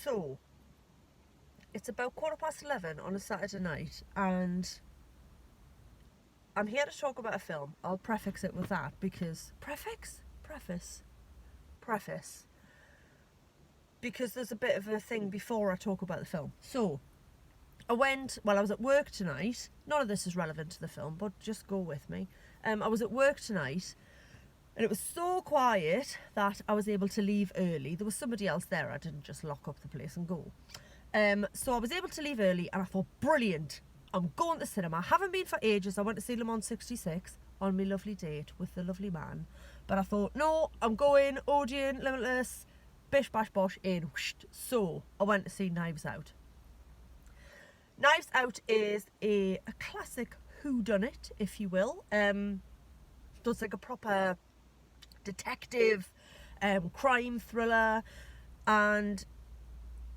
So, it's about 11:15 on a Saturday night, and I'm here to talk about a film. I'll prefix it with that because... Preface. Because there's a bit of a thing before I talk about the film. So, I was at work tonight. None of this is relevant to the film, but just go with me. I was at work tonight, and it was so quiet that I was able to leave early. There was somebody else there. I didn't just lock up the place and go. So I was able to leave early, and I thought, brilliant, I'm going to cinema. I haven't been for ages. I went to see Le Mans 66 on my lovely date with the lovely man. But I thought, no, I'm going, Odeon, Limitless, bish, bash, bosh, in. Whoosh. So I went to see Knives Out. Knives Out is a classic whodunit, if you will. So it's like a proper detective crime thriller, and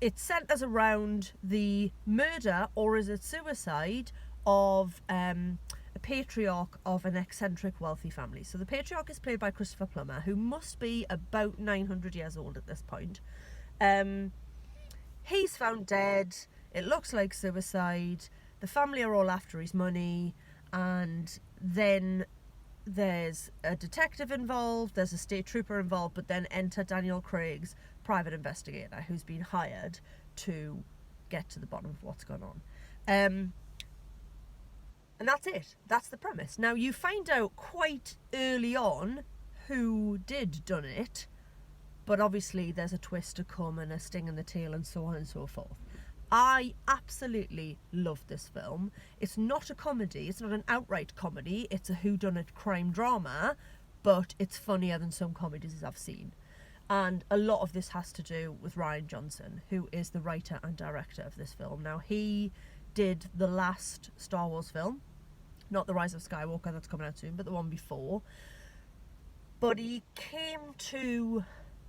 it centres around the murder, or is it suicide, of a patriarch of an eccentric wealthy family. So the patriarch is played by Christopher Plummer, who must be about 900 years old at this point. He's found dead. It looks like suicide. The family are all after his money, and then there's a detective involved, there's a state trooper involved, but then enter Daniel Craig's private investigator, who's been hired to get to the bottom of what's going on. And that's it. That's the premise. Now, you find out quite early on who did done it, but obviously there's a twist to come and a sting in the tail and so on and so forth. I absolutely love this film. It's not a comedy. It's not an outright comedy. It's a whodunit crime drama, but it's funnier than some comedies I've seen. And a lot of this has to do with Rian Johnson, who is the writer and director of this film. Now, he did the last Star Wars film, not The Rise of Skywalker, that's coming out soon, but the one before. But he came to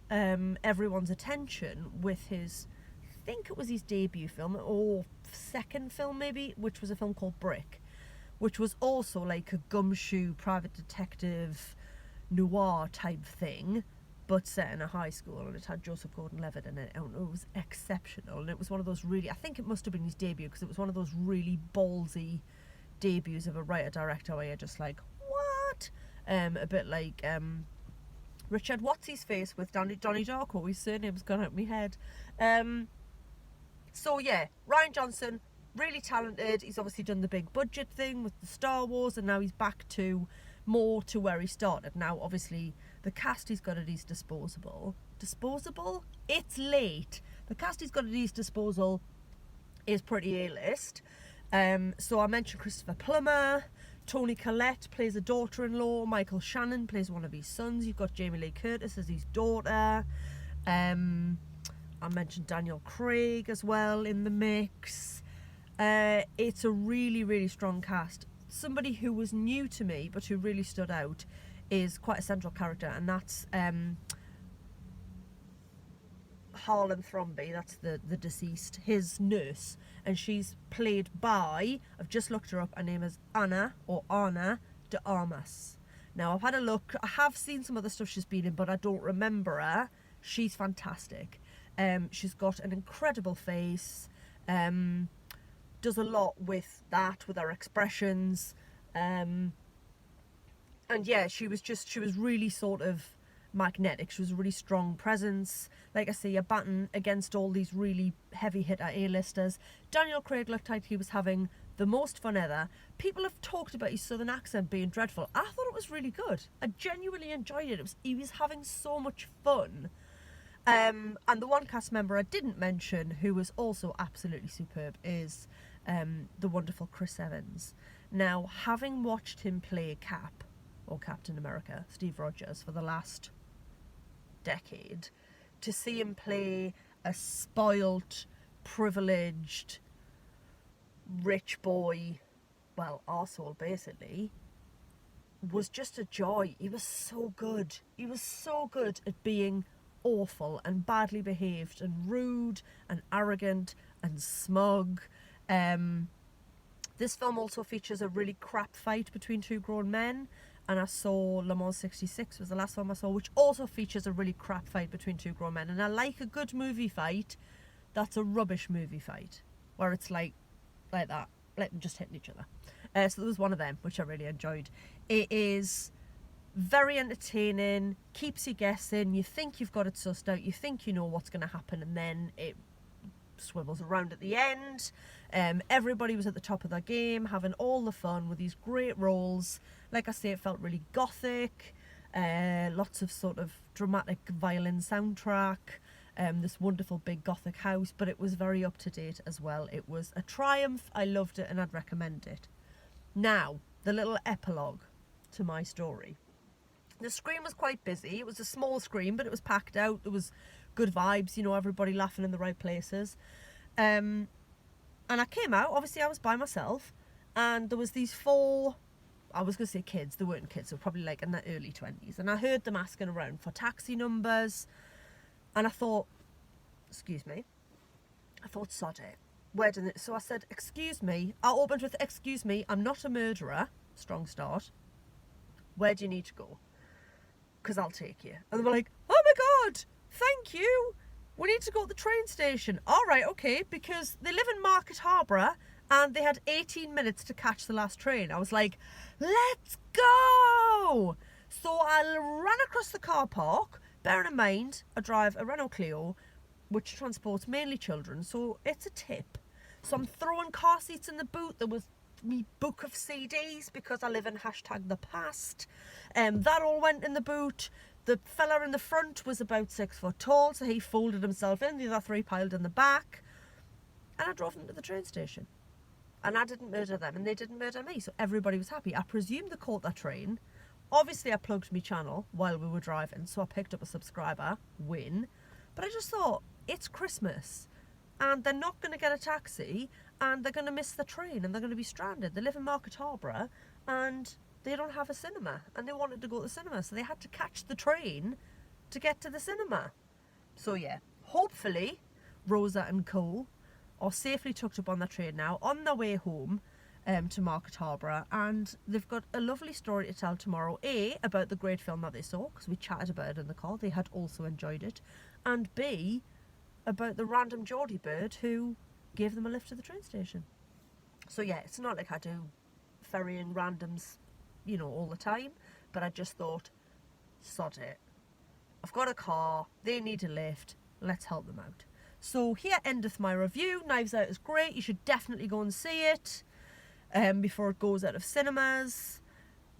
everyone's attention with his, I think it was his debut film, or second film maybe, which was a film called Brick, which was also like a gumshoe private detective noir type thing, but set in a high school, and it had Joseph Gordon-Levitt in it, and it was exceptional. And it was one of those really, I think it must have been his debut, because it was one of those really ballsy debuts of a writer-director where you're just like, what? A bit like Richard What's-His-Face with Donnie Darko, his surname's gone out of my head. So yeah, Rian Johnson, really talented. He's obviously done the big budget thing with the Star Wars, and now he's back to more to where he started. Now, obviously, the cast he's got at his disposal, it's late. The cast he's got at his disposal is pretty A-list. So I mentioned Christopher Plummer. Toni Collette plays a daughter-in-law. Michael Shannon plays one of his sons. You've got Jamie Lee Curtis as his daughter. I mentioned Daniel Craig as well in the mix. It's a really, really strong cast. Somebody who was new to me but who really stood out is quite a central character, and that's Harlan Thrombey, that's the deceased, his nurse, and she's played by, I've just looked her up, her name is Ana de Armas. Now, I've had a look, I have seen some other stuff she's been in, but I don't remember her. She's fantastic. She's got an incredible face, does a lot with that, with her expressions, and yeah, she was really sort of magnetic. She was a really strong presence. Like I say, you're batting against all these really heavy hitter A-listers. Daniel Craig looked like he was having the most fun ever. People have talked about his southern accent being dreadful. I thought it was really good. I genuinely enjoyed it. He was having so much fun. And the one cast member I didn't mention, who was also absolutely superb, is the wonderful Chris Evans. Now, having watched him play Cap, or Captain America, Steve Rogers, for the last decade, to see him play a spoilt, privileged, rich boy, well, arsehole basically, was just a joy. He was so good. He was so good at being awful and badly behaved and rude and arrogant and smug. This film also features a really crap fight between two grown men, and I saw Le Mans 66 was the last film I saw, which also features a really crap fight between two grown men. And I like a good movie fight, That's a rubbish movie fight where it's like that, like them just hitting each other. So there was one of them which I really enjoyed. It is very entertaining, keeps you guessing. You think you've got it sussed out, you think you know what's going to happen, and then it swivels around at the end. Everybody was at the top of their game, having all the fun with these great roles. Like I say, it felt really gothic. Lots of sort of dramatic violin soundtrack. This wonderful big gothic house, but it was very up to date as well. It was a triumph. I loved it and I'd recommend it. Now, the little epilogue to my story. The screen was quite busy. It was a small screen, but it was packed out. There was good vibes, you know, everybody laughing in the right places. And I came out, obviously I was by myself, and there was these 4, I was going to say kids, they weren't kids, they were probably like in their early 20s. And I heard them asking around for taxi numbers. And I thought, excuse me. I thought, sod it. Where did it? So I said, excuse me. I opened with, excuse me, I'm not a murderer. Strong start. Where do you need to go? Because I'll take you. And they were like, oh my God, thank you. We need to go to the train station. All right, okay, because they live in Market Harborough and they had 18 minutes to catch the last train. I was like, let's go. So I ran across the car park. Bearing in mind, I drive a Renault Clio, which transports mainly children, so it's a tip. So I'm throwing car seats in the boot. There was me book of CDs because I live in #the past. That all went in the boot. The fella in the front was about 6 foot tall, so he folded himself in. The other 3 piled in the back. And I drove them to the train station. And I didn't murder them, and they didn't murder me, so everybody was happy. I presume they caught that train. Obviously, I plugged my channel while we were driving, so I picked up a subscriber. Win. But I just thought, it's Christmas, and they're not going to get a taxi, and they're going to miss the train, and they're going to be stranded. They live in Market Harborough, and they don't have a cinema, and they wanted to go to the cinema, so they had to catch the train to get to the cinema. So yeah, hopefully Rosa and Cole are safely tucked up on the train now, on their way home to Market Harborough, and they've got a lovely story to tell tomorrow. A, about the great film that they saw, because we chatted about it in the car, they had also enjoyed it, and B, about the random Geordie bird who gave them a lift to the train station. So yeah, it's not like I do ferrying randoms, you know, all the time, but I just thought, sod it. I've got a car, they need a lift, let's help them out. So here endeth my review. Knives Out is great, you should definitely go and see it before it goes out of cinemas.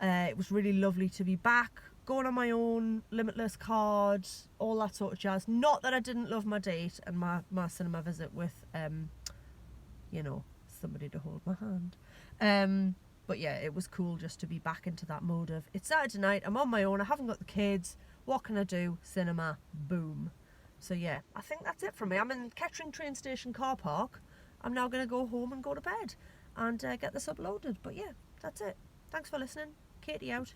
It was really lovely to be back, going on my own, limitless card, all that sort of jazz. Not that I didn't love my date and my cinema visit with, you know, somebody to hold my hand. But yeah, it was cool just to be back into that mode of, it's Saturday night, I'm on my own, I haven't got the kids, what can I do? Cinema, boom. So yeah, I think that's it from me. I'm in Kettering train station car park. I'm now going to go home and go to bed and get this uploaded. But yeah, that's it. Thanks for listening. Katie out.